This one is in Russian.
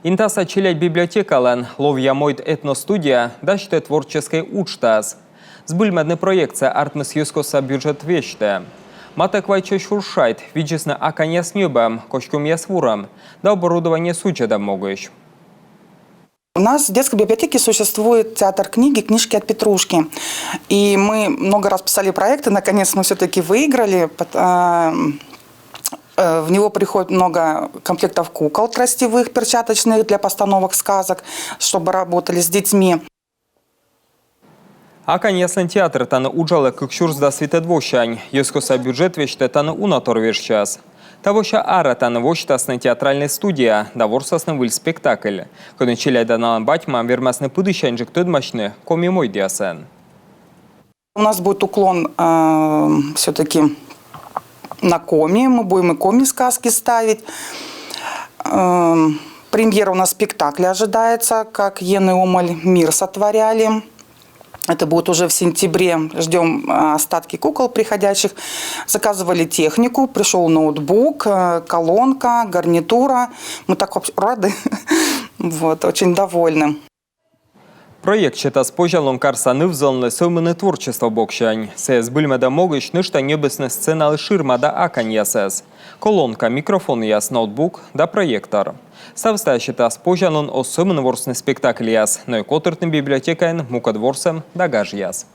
Интаса челядь библиотекален ловья мойд этностудия даште творческой учтас. Сбыльмедный проекция артмес юскоса бюджет вещте. Матек вайче шуршайт, виджесно аканья с небом, кошкум ясвуром, да оборудование сучедом могущ. У нас в детской библиотеке существует театр книги «Книжки от Петрушки». И мы много раз писали проекты, наконец мы все-таки выиграли. В него приходит много комплектов кукол тростевых, перчаточных для постановок сказок, чтобы работали с детьми. Акан ясен театр таны уджалы кукшурс да свитедвощань, юскоса бюджет вещте таны унатор вещчас. Тавоща ара таны вощтасны театральная студия, да ворсасны выль спектакль. Кыны челяй даналан батьман вермасны пыдыщанжик тыдмачны коми мой диасен. У нас будет уклон все-таки на коми, мы будем и коми-сказки ставить. Премьера у нас спектакля ожидается, как Ен и Омаль мир сотворяли. Это будет уже в сентябре. Ждем остатки кукол приходящих. Заказывали технику, пришел ноутбук, колонка, гарнитура. Мы так рады, вот, очень довольны. Проект чета с пожалом карсаны взялны сумманы творчество бокщань. Сез бульмеда могущ нышта небесная сцена ширма да акань ясес. Колонка, микрофон яс, ноутбук да проектор. Ставста чета с пожалом особенно ворсный спектакль яс, но и котыртным библиотекайн мукадворсем да гаж яс.